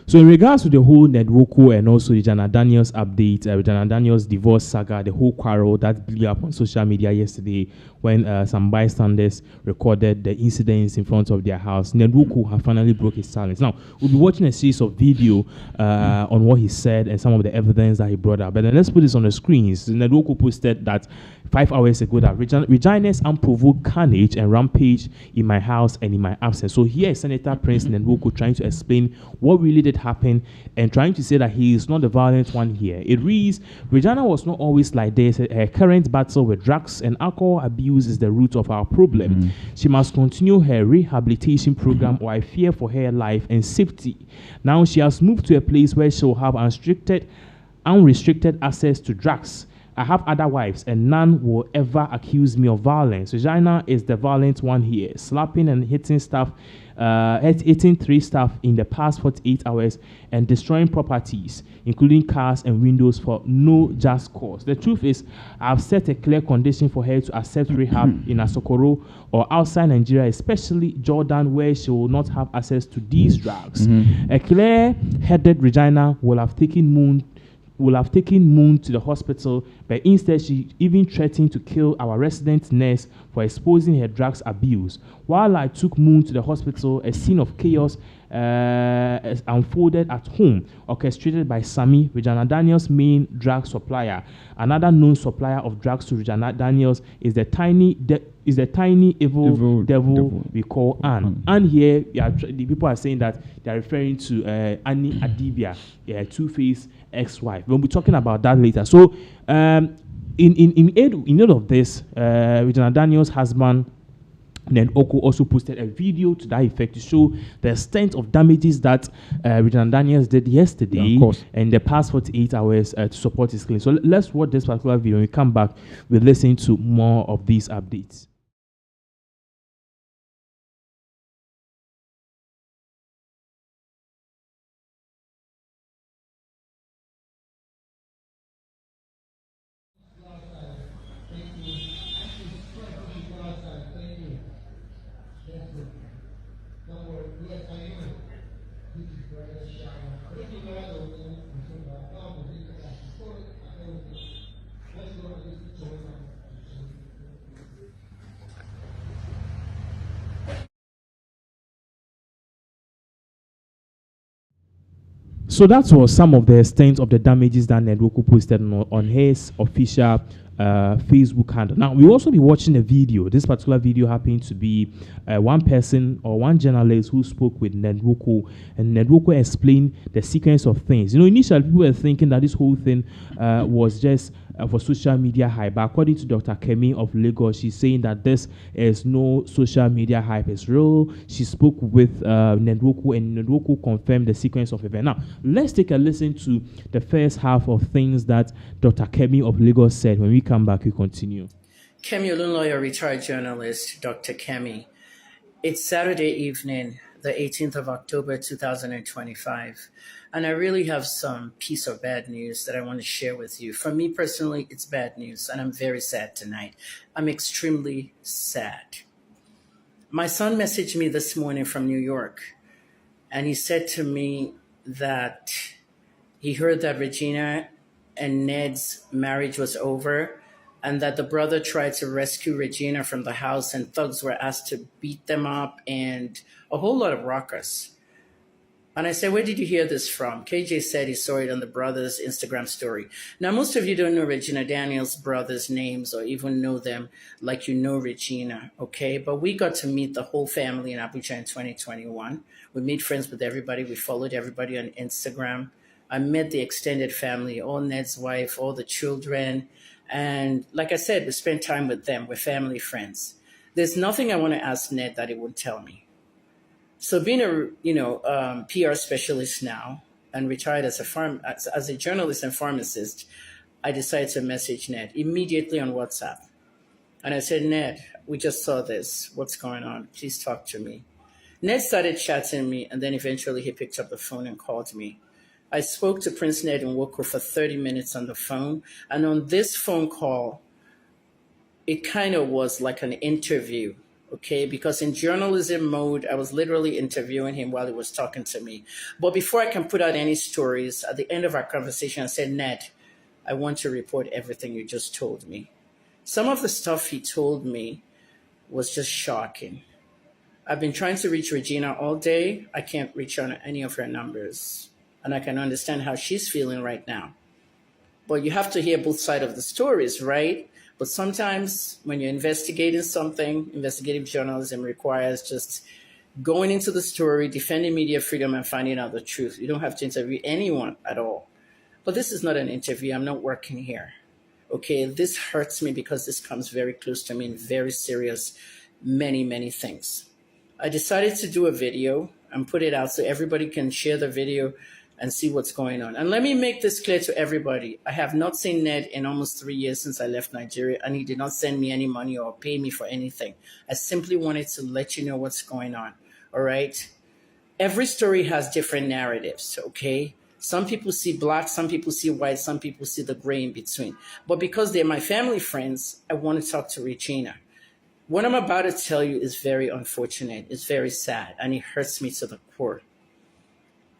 So in regards to the whole Ned Nwoko and also Regina Daniels update, Regina Daniels divorce saga, the whole quarrel that blew up on social media yesterday when some bystanders recorded the incidents in front of their house, Ned Nwoko have finally broke his silence. Now, we'll be watching a series of video on what he said and some of the evidence that he brought up. But then let's put this on the screens. Ned Nwoko posted that 5 hours ago that Regina's unprovoked carnage and rampage in my house and in my absence. So here is Senator Prince Ned Nwoko trying to explain what really did happen and trying to say that he is not the violent one here. It reads, Regina was not always like this. Her current battle with drugs and alcohol abuse is the root of our problem. She must continue her rehabilitation program or I fear for her life and safety. Now she has moved to a place where she will have unrestricted access to drugs. I have other wives, and none will ever accuse me of violence. Regina is the violent one here, slapping and hitting 3 staff in the past 48 hours and destroying properties, including cars and windows for no just cause. The truth is, I've set a clear condition for her to accept rehab in Asokoro or outside Nigeria, especially Jordan, where she will not have access to these drugs. A clear-headed Regina will have taken Moon to the hospital, but instead she even threatened to kill our resident nurse for exposing her drugs abuse. While I took Moon to the hospital, a scene of chaos unfolded at home, orchestrated by Sammy, Regina Daniels' main drug supplier. Another known supplier of drugs to Regina Daniels is the tiny evil devil we call Anne. Anne here, the people are saying that they are referring to Annie Adibia, Two-Face ex-wife. We'll be talking about that later. So, in aid of this, Regina Daniels' husband Ned Nwoko also posted a video to that effect to show the extent of damages that Regina Daniels did yesterday and the past 48 hours to support his claim. So let's watch this particular video. When we come back, we'll listen to more of these updates. So that was some of the extent of the damages that Ned Nwoko posted on his official Facebook handle. Now, we'll also be watching a video. This particular video happened to be one person or one journalist who spoke with Ned Nwoko, and Ned Nwoko explained the sequence of things. You know, initially people were thinking that this whole thing was just for social media hype, but according to Dr. Kemi of Lagos, she's saying that this is no social media hype, it's real. She spoke with Ned Nwoko, and Ned Nwoko confirmed the sequence of events. Now, let's take a listen to the first half of things that Dr. Kemi of Lagos said. When we come back, we continue. Kemi Olunloyo, retired journalist, Dr. Kemi. It's Saturday evening, the 18th of October, 2025. And I really have some piece of bad news that I want to share with you. For me personally, it's bad news, and I'm very sad tonight. I'm extremely sad. My son messaged me this morning from New York, and he said to me that he heard that Regina and Ned's marriage was over, and that the brother tried to rescue Regina from the house, and thugs were asked to beat them up, and a whole lot of ruckus. And I said, where did you hear this from? KJ said he saw it on the brother's Instagram story. Now, most of you don't know Regina Daniels' brothers' names or even know them like you know Regina, okay? But we got to meet the whole family in Abuja in 2021. We made friends with everybody. We followed everybody on Instagram. I met the extended family, all Ned's wife, all the children. And like I said, we spent time with them. We're family friends. There's nothing I want to ask Ned that he won't tell me. So being a PR specialist now and retired as a journalist and pharmacist, I decided to message Ned immediately on WhatsApp. And I said, Ned, we just saw this. What's going on? Please talk to me. Ned started chatting me, and then eventually he picked up the phone and called me. I spoke to Prince Ned Nwoko for 30 minutes on the phone. And on this phone call, it kind of was like an interview. okay? Because in journalism mode, I was literally interviewing him while he was talking to me. But before I can put out any stories, at the end of our conversation, I said, Ned, I want to report everything you just told me. Some of the stuff he told me was just shocking. I've been trying to reach Regina all day. I can't reach on any of her numbers. And I can understand how she's feeling right now. But you have to hear both sides of the stories, right? But sometimes when you're investigating something, investigative journalism requires just going into the story, defending media freedom, and finding out the truth. You don't have to interview anyone at all. But this is not an interview. I'm not working here. Okay, this hurts me because this comes very close to me in very serious, many, many things. I decided to do a video and put it out so everybody can share the video and see what's going on. And let me make this clear to everybody. I have not seen Ned in almost 3 years since I left Nigeria, and he did not send me any money or pay me for anything. I simply wanted to let you know what's going on, all right? Every story has different narratives, okay? Some people see black, some people see white, some people see the gray in between. But because they're my family friends, I want to talk to Regina. What I'm about to tell you is very unfortunate. It's very sad, and it hurts me to the core.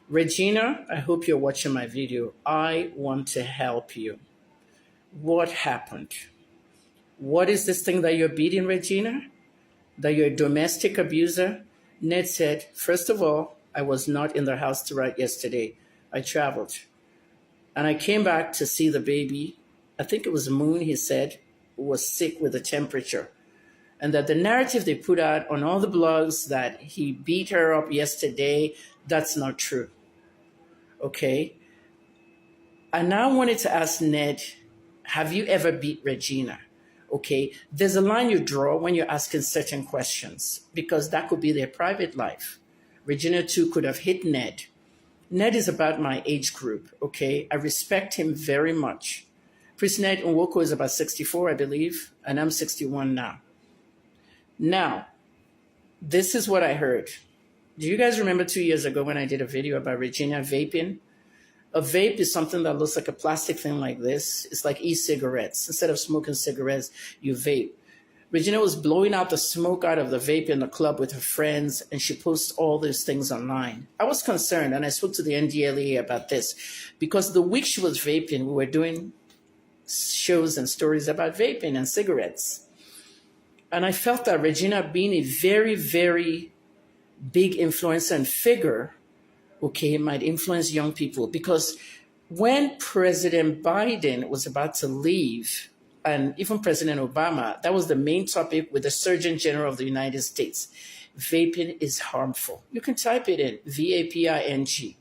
Regina, I hope you're watching my video. I want to help you. What happened? What is this thing that you're beating, Regina? That you're a domestic abuser? Ned said, first of all, I was not in the house to write yesterday. I traveled. And I came back to see the baby. I think it was Moon, he said, who was sick with a temperature. And that the narrative they put out on all the blogs that he beat her up yesterday, that's not true. Okay? I now wanted to ask Ned, have you ever beat Regina? Okay? There's a line you draw when you're asking certain questions, because that could be their private life. Regina, too, could have hit Ned. Ned is about my age group, okay? I respect him very much. Priest Ned Nwoko is about 64, I believe, and I'm 61 now. Now, this is what I heard. Do you guys remember 2 years ago when I did a video about Regina vaping? A vape is something that looks like a plastic thing like this. It's like e-cigarettes. Instead of smoking cigarettes, you vape. Regina was blowing out the smoke out of the vape in the club with her friends, and she posts all these things online. I was concerned, and I spoke to the NDLEA about this, because the week she was vaping, we were doing shows and stories about vaping and cigarettes. And I felt that Regina, being a very, very big influencer and figure, okay, might influence young people. Because when President Biden was about to leave, and even President Obama, that was the main topic with the Surgeon General of the United States. Vaping is harmful. You can type it in, VAPING.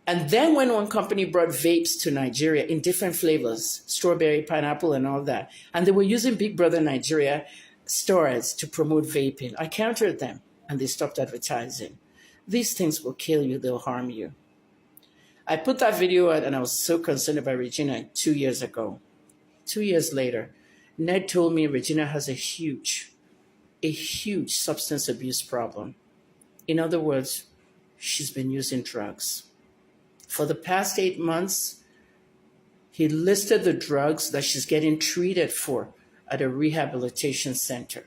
And then when one company brought vapes to Nigeria in different flavors, strawberry, pineapple, and all that, and they were using Big Brother Nigeria stores to promote vaping, I countered them, and they stopped advertising. These things will kill you, they'll harm you. I put that video out, and I was so concerned about Regina 2 years ago. 2 years later, Ned told me Regina has a huge substance abuse problem. In other words, she's been using drugs. For the past 8 months, he listed the drugs that she's getting treated for at a rehabilitation center,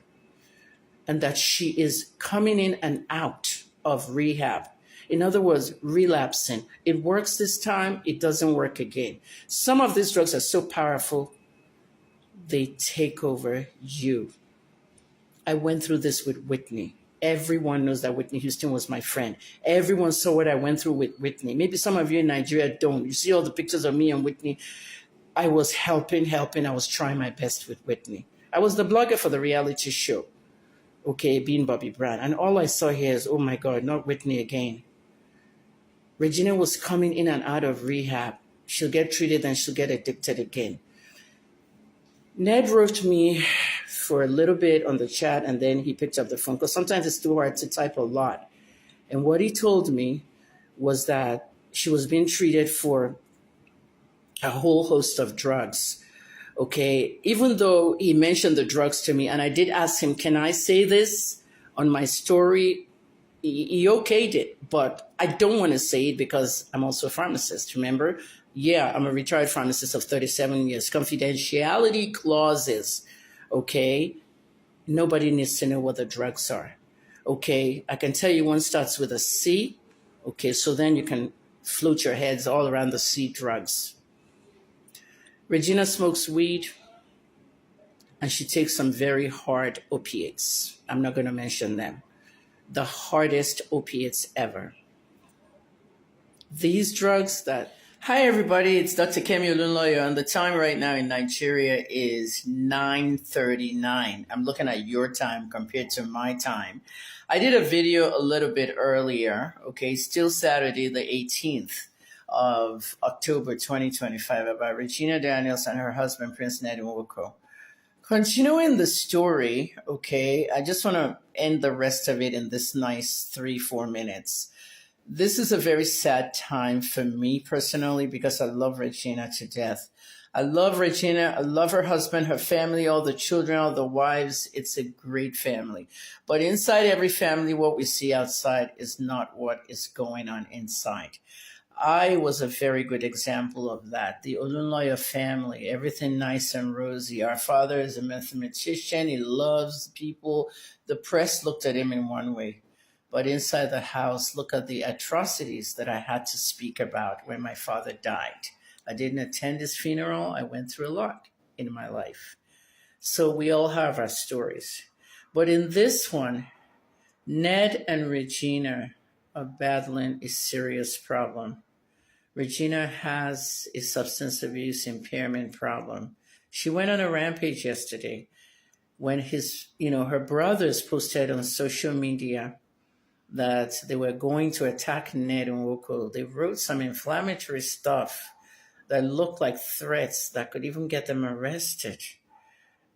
and that she is coming in and out of rehab. In other words, relapsing. It works this time, it doesn't work again. Some of these drugs are so powerful, they take over you. I went through this with Whitney. Everyone knows that Whitney Houston was my friend. Everyone saw what I went through with Whitney. Maybe some of you in Nigeria don't. You see all the pictures of me and Whitney. I was helping. I was trying my best with Whitney. I was the blogger for the reality show, okay, being Bobby Brown. And all I saw here is, oh my God, not Whitney again. Regina was coming in and out of rehab. She'll get treated and she'll get addicted again. Ned wrote me for a little bit on the chat, and then he picked up the phone, because sometimes it's too hard to type a lot. And what he told me was that she was being treated for a whole host of drugs. Okay, even though he mentioned the drugs to me, and I did ask him, can I say this on my story? He okayed it, but I don't want to say it because I'm also a pharmacist, remember? Yeah, I'm a retired pharmacist of 37 years. Confidentiality clauses, okay? Nobody needs to know what the drugs are. Okay, I can tell you one starts with a C. Okay, so then you can float your heads all around the C drugs. Regina smokes weed and she takes some very hard opiates. I'm not going to mention them. The hardest opiates ever. These drugs that... Hi, everybody. It's Dr. Kemi Olunloyo, and the time right now in Nigeria is 9:39. I'm looking at your time compared to my time. I did a video a little bit earlier, okay, still Saturday, the 18th of October 2025, about Regina Daniels and her husband, Prince Ned Nwoko. Continuing the story, okay, I just want to end the rest of it in this nice 3-4 minutes. This is a very sad time for me personally because I love Regina to death. I love Regina. I love her husband, her family, all the children, all the wives. It's a great family. But inside every family, what we see outside is not what is going on inside. I was a very good example of that. The Olunloyo family, everything nice and rosy. Our father is a mathematician. He loves people. The press looked at him in one way. But inside the house, look at the atrocities that I had to speak about when my father died. I didn't attend his funeral. I went through a lot in my life. So we all have our stories. But in this one, Ned and Regina are battling a serious problem. Regina has a substance abuse impairment problem. She went on a rampage yesterday when her brothers posted on social media that they were going to attack Ned Nwoko. They wrote some inflammatory stuff that looked like threats that could even get them arrested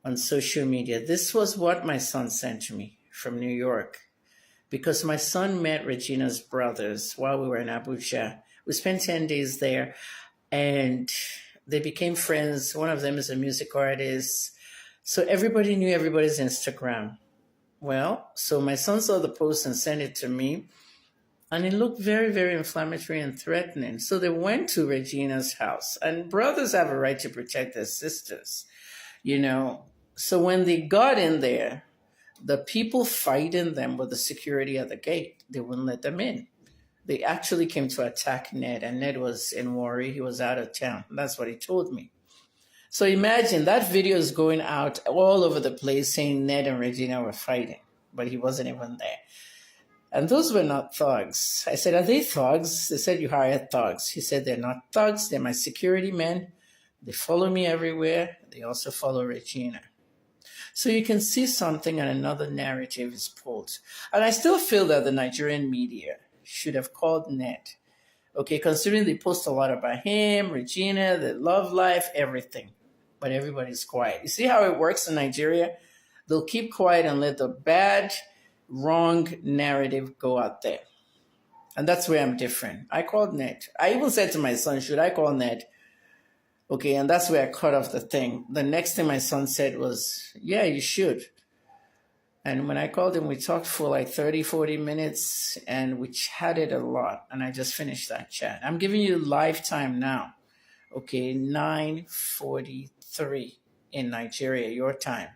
on social media. This was what my son sent to me from New York, because my son met Regina's brothers while we were in Abmse. We spent 10 days there, and they became friends. One of them is a music artist. So everybody knew everybody's Instagram. Well, so my son saw the post and sent it to me, and it looked very, very inflammatory and threatening. So they went to Regina's house, and brothers have a right to protect their sisters, So when they got in there, the people fighting them with the security at the gate, they wouldn't let them in. They actually came to attack Ned, and Ned was in Warri. He was out of town. That's what he told me. So imagine that video is going out all over the place saying Ned and Regina were fighting, but he wasn't even there. And those were not thugs. I said, are they thugs? They said, you hired thugs. He said, they're not thugs. They're my security men. They follow me everywhere. They also follow Regina. So you can see something and another narrative is pulled. And I still feel that the Nigerian media should have called Ned. Okay, considering they post a lot about him, Regina, the love life, everything. But everybody's quiet. You see how it works in Nigeria? They'll keep quiet and let the bad, wrong narrative go out there. And that's where I'm different. I called Ned. I even said to my son, should I call Ned? Okay, and that's where I cut off the thing. The next thing my son said was, yeah, you should. And when I called him, we talked for like 30, 40 minutes, and we chatted a lot. And I just finished that chat. I'm giving you live time now. Okay, 9:43 in Nigeria, your time.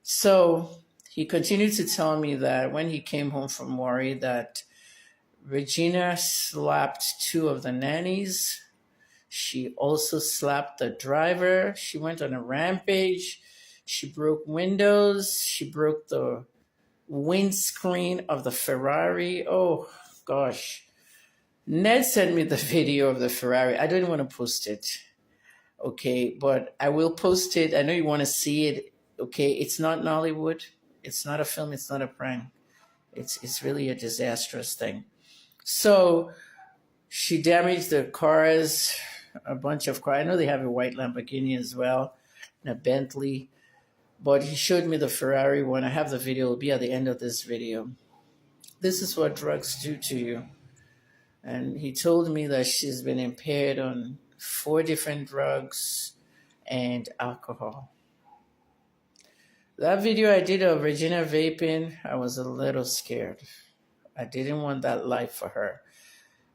So he continued to tell me that when he came home from Warri, that Regina slapped 2 of the nannies. She also slapped the driver. She went on a rampage. She broke windows. She broke the windscreen of the Ferrari. Oh, gosh. Ned sent me the video of the Ferrari. I don't want to post it. Okay, but I will post it. I know you want to see it. Okay, it's not Nollywood. It's not a film. It's not a prank. It's really a disastrous thing. So she damaged the cars, a bunch of cars. I know they have a white Lamborghini as well, and a Bentley. But he showed me the Ferrari one. I have the video. It'll be at the end of this video. This is what drugs do to you. And he told me that she's been impaired on 4 different drugs and alcohol. That video I did of Regina vaping, I was a little scared. I didn't want that life for her.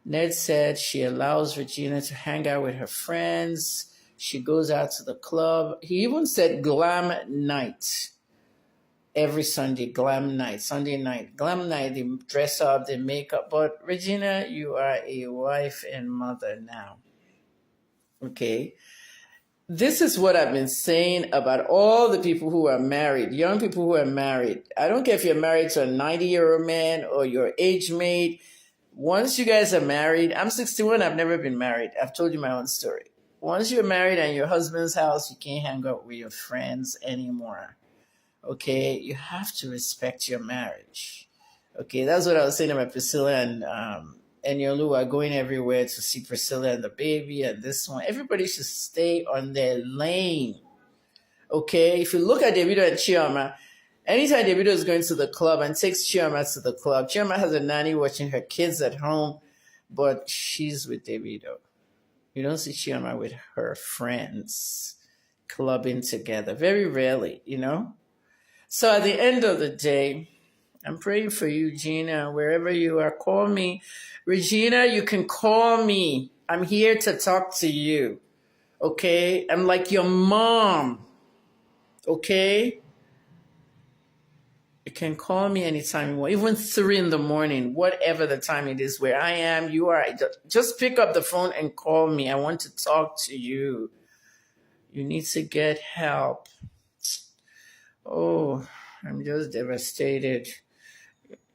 Ned said she allows Regina to hang out with her friends. She goes out to the club. He even said glam night. every Sunday, glam night, Sunday night, glam night, they dress up, they make up. But Regina, you are a wife and mother now. Okay. This is what I've been saying about all the people who are married, young people who are married. I don't care if you're married to a 90-year-old man or your age mate. Once you guys are married, I'm 61, I've never been married. I've told you my own story. Once you're married and your husband's house, you can't hang out with your friends anymore. Okay, you have to respect your marriage. Okay, that's what I was saying about Priscilla and Yolu are going everywhere to see Priscilla and the baby and this one. Everybody should stay on their lane. Okay, if you look at Davido and Chioma, anytime Davido is going to the club and takes Chioma to the club, Chioma has a nanny watching her kids at home, but she's with Davido. You don't see Chioma with her friends clubbing together. Very rarely, you know? So at the end of the day, I'm praying for you, Gina, wherever you are. Call me. Regina, you can call me. I'm here to talk to you. Okay? I'm like your mom. Okay? You can call me anytime you want, even 3 in the morning, whatever the time it is where I am, you are. Just pick up the phone and call me. I want to talk to you. You need to get help. Oh, I'm just devastated.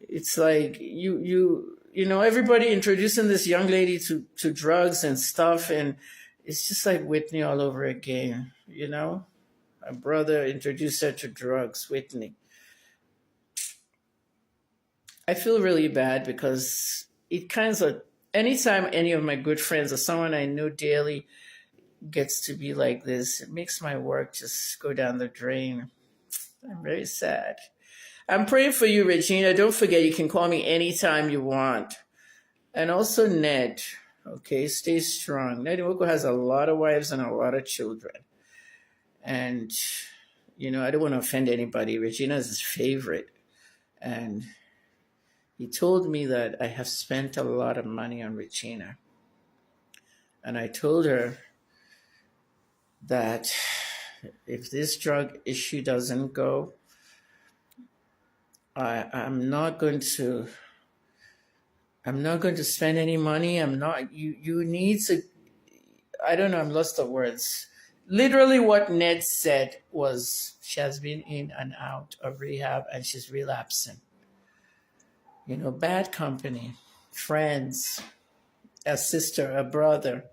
It's like you know, everybody introducing this young lady to drugs and stuff, and it's just like Whitney all over again, you know? My brother introduced her to drugs, Whitney. I feel really bad because it kind of, anytime any of my good friends or someone I know daily gets to be like this, it makes my work just go down the drain. I'm very sad. I'm praying for you, Regina. Don't forget, you can call me anytime you want. And also Ned, okay, stay strong. Ned Nwoko has a lot of wives and a lot of children. And, you know, I don't want to offend anybody. Regina is his favorite. And he told me that I have spent a lot of money on Regina. And I told her that if this drug issue doesn't go, I'm not going to spend any money. You need to, I don't know, I'm lost of words. Literally what Ned said was she has been in and out of rehab and she's relapsing. You know, bad company, friends, a sister, a brother,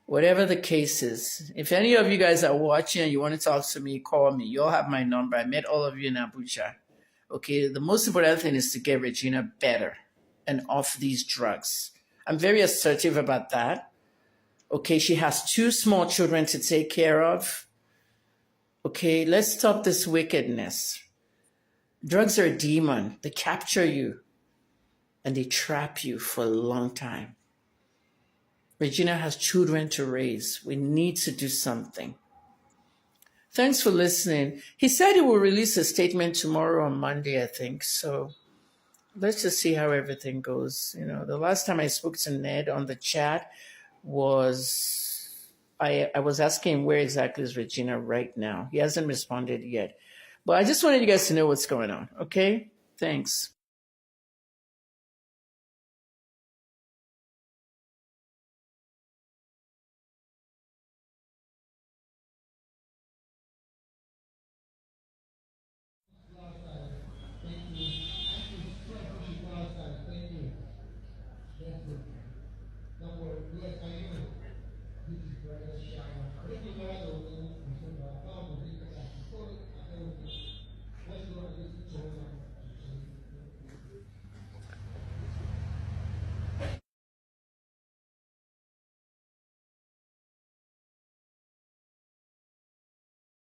whatever the case is. If any of you guys are watching and you want to talk to me, call me. You all have my number. I met all of you in Abuja. Okay, the most important thing is to get Regina better and off these drugs. I'm very assertive about that. Okay, she has 2 small children to take care of. Okay, let's stop this wickedness. Drugs are a demon. They capture you and they trap you for a long time. Regina has children to raise. We need to do something. Thanks for listening. He said he will release a statement tomorrow on Monday, I think. So let's just see how everything goes. You know, the last time I spoke to Ned on the chat was I was asking him where exactly is Regina right now. He hasn't responded yet. But I just wanted you guys to know what's going on. Okay? Thanks.